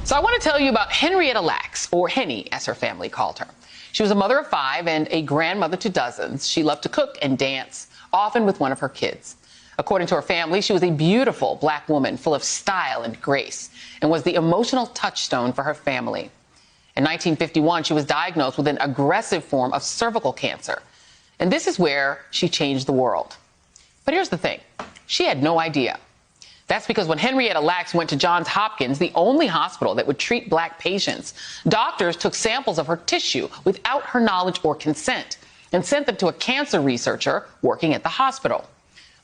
So I want to tell you about Henrietta Lacks, or Henny, as her family called her. She was a mother of 5 and a grandmother to dozens. She loved to cook and dance, often with one of her kids. According to her family, she was a beautiful Black woman full of style and grace and was the emotional touchstone for her family. In 1951, she was diagnosed with an aggressive form of cervical cancer. And this is where she changed the world. But here's the thing. She had no idea. That's because when Henrietta Lacks went to Johns Hopkins, the only hospital that would treat Black patients, doctors took samples of her tissue without her knowledge or consent and sent them to a cancer researcher working at the hospital.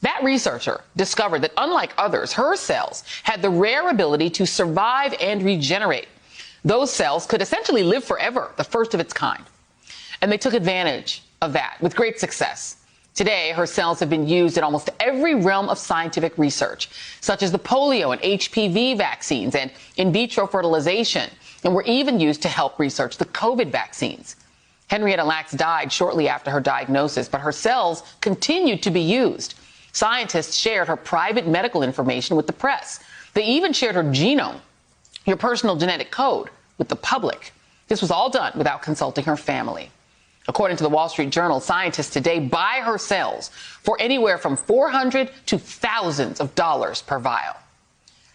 That researcher discovered that, unlike others, her cells had the rare ability to survive and regenerate. Those cells could essentially live forever, the first of its kind. And they took advantage of that with great success. Today, her cells have been used in almost every realm of scientific research, such as the polio and HPV vaccines and in vitro fertilization, and were even used to help research the COVID vaccines. Henrietta Lacks died shortly after her diagnosis, but her cells continued to be used. Scientists shared her private medical information with the press. They even shared her genome, your personal genetic code, with the public. This was all done without consulting her family. According to the Wall Street Journal, scientists today buy her cells for anywhere from $400 to thousands of dollars per vial.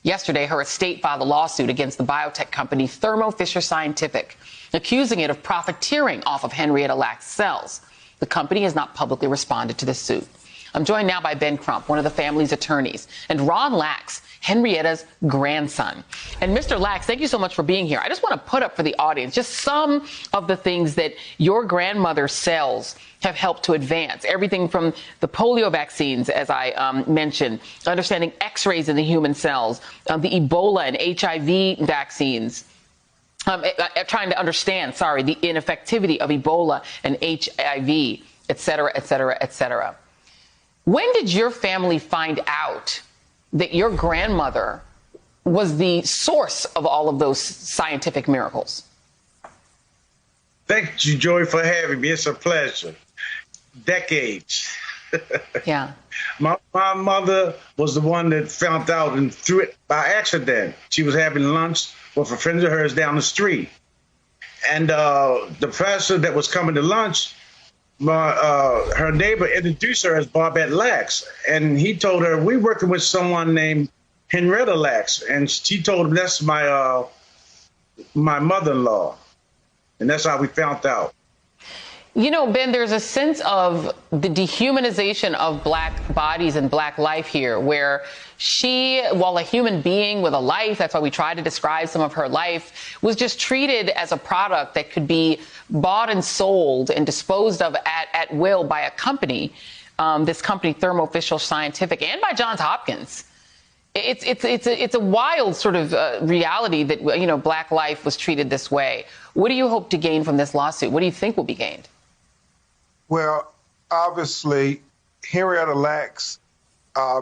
Yesterday, her estate filed a lawsuit against the biotech company Thermo Fisher Scientific, accusing it of profiteering off of Henrietta Lacks' cells. The company has not publicly responded to the suit. I'm joined now by Ben Crump, one of the family's attorneys, and Ron Lacks, Henrietta's grandson. And Mr. Lacks, thank you so much for being here. I just want to put up for the audience just some of the things that your grandmother's cells have helped to advance. Everything from the polio vaccines, as I mentioned, understanding X-rays in the human cells, the Ebola and HIV vaccines. Trying to understand, the ineffectivity of Ebola and HIV, et cetera, et cetera, et cetera. When did your family find out that your grandmother was the source of all of those scientific miracles? Thank you, Joy, for having me. It's a pleasure. Decades. Yeah. My mother was the one that found out and threw it by accident. She was having lunch with a friend of hers down the street. And the professor that was coming to lunch, her neighbor introduced her as Barbette Lacks, and he told her, we're working with someone named Henrietta Lacks, and she told him that's my mother-in-law, and that's how we found out. You know, Ben, there's a sense of the dehumanization of Black bodies and Black life here, where she, while a human being with a life, that's why we try to describe some of her life, was just treated as a product that could be bought and sold and disposed of at will by a company, this company, Thermo Fisher Scientific, and by Johns Hopkins. It's a wild sort of reality that, you know, Black life was treated this way. What do you hope to gain from this lawsuit? What do you think will be gained? Well, obviously, Henrietta Lacks'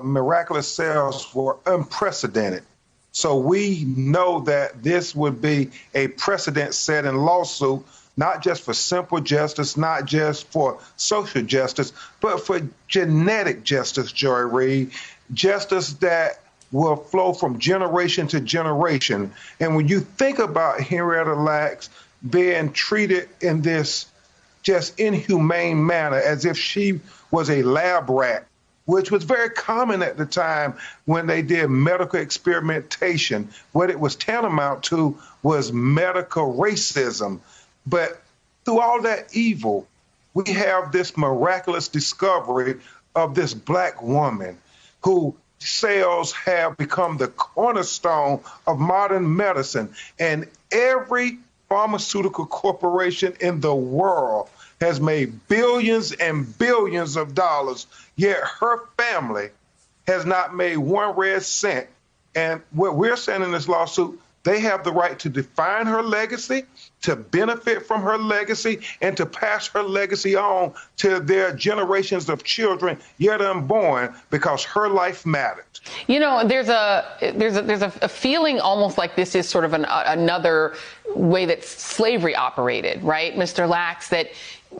miraculous cells were unprecedented. So we know that this would be a precedent-setting lawsuit, not just for simple justice, not just for social justice, but for genetic justice, Joy Reid, justice that will flow from generation to generation. And when you think about Henrietta Lacks being treated in this just inhumane manner, as if she was a lab rat, which was very common at the time when they did medical experimentation. What it was tantamount to was medical racism. But through all that evil, we have this miraculous discovery of this Black woman who cells have become the cornerstone of modern medicine. And every pharmaceutical corporation in the world has made billions and billions of dollars, yet her family has not made one red cent. And what we're saying in this lawsuit, they have the right to define her legacy, to benefit from her legacy, and to pass her legacy on to their generations of children yet unborn, because her life mattered. You know, there's a feeling almost like this is sort of another way that slavery operated, right, Mr. Lacks, that,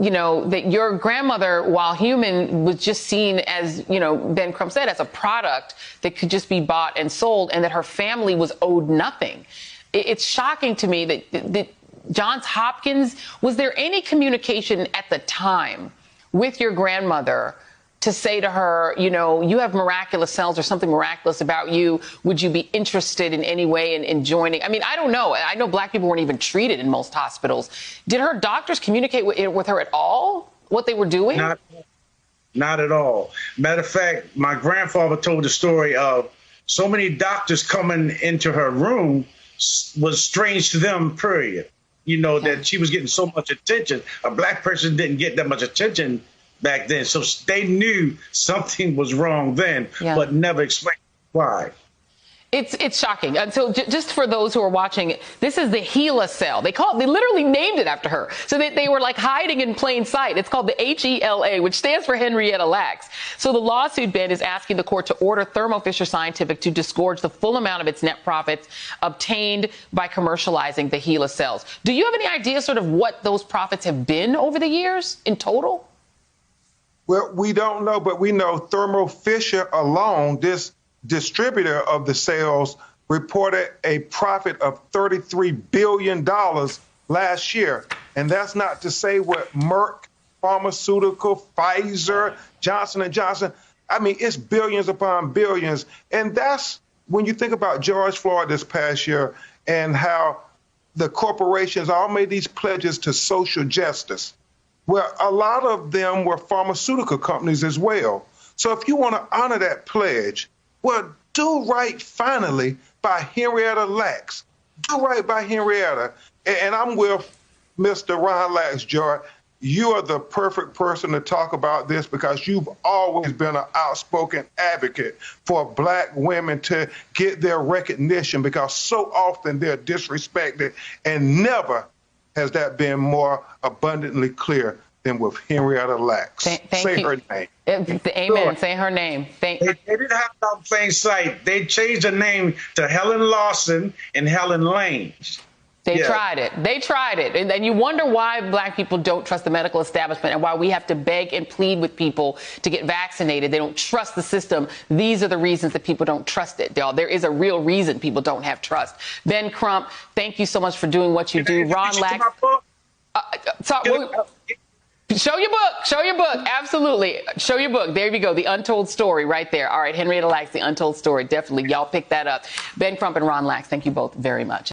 you know, that your grandmother, while human, was just seen as, you know, Ben Crump said, as a product that could just be bought and sold, and that her family was owed nothing. it's shocking to me that Johns Hopkins, was there any communication at the time with your grandmother to say to her, you know, you have miraculous cells or something miraculous about you? Would you be interested in any way in joining? I mean, I don't know. I know Black people weren't even treated in most hospitals. Did her doctors communicate with her at all, what they were doing? Not at all. Matter of fact, my grandfather told the story of so many doctors coming into her room was strange to them, period. You know, that she was getting so much attention. A Black person didn't get that much attention back then. So they knew something was wrong then, but never explained why. It's shocking. And so just for those who are watching, this is the HeLa cell. They literally named it after her. So they were like hiding in plain sight. It's called the HeLa, which stands for Henrietta Lacks. So the lawsuit, Ben, is asking the court to order Thermo Fisher Scientific to disgorge the full amount of its net profits obtained by commercializing the HeLa cells. Do you have any idea sort of what those profits have been over the years in total? Well, we don't know, but we know Thermo Fisher alone, this distributor of the cells, reported a profit of $33 billion last year. And that's not to say what Merck Pharmaceutical, Pfizer, Johnson & Johnson, I mean, it's billions upon billions. And that's when you think about George Floyd this past year and how the corporations all made these pledges to social justice. Well, a lot of them were pharmaceutical companies as well. So if you want to honor that pledge, well, do right finally by Henrietta Lacks. Do right by Henrietta. And I'm with Mr. Ron Lacks, Joy. You are the perfect person to talk about this because you've always been an outspoken advocate for Black women to get their recognition because so often they're disrespected, and never has that been more abundantly clear than with Henrietta Lacks. Say her name. Amen. Say her name. They didn't have it on plain sight. They changed the name to Helen Lawson and Helen Lane. They tried it. They tried it. And you wonder why Black people don't trust the medical establishment and why we have to beg and plead with people to get vaccinated. They don't trust the system. These are the reasons that people don't trust it, y'all. There is a real reason people don't have trust. Ben Crump, thank you so much for doing what you do. Ron Lacks. Show your book. Show your book. Absolutely. Show your book. There you go. The Untold Story right there. All right. Henrietta Lacks, The Untold Story. Definitely. Y'all pick that up. Ben Crump and Ron Lacks, thank you both very much.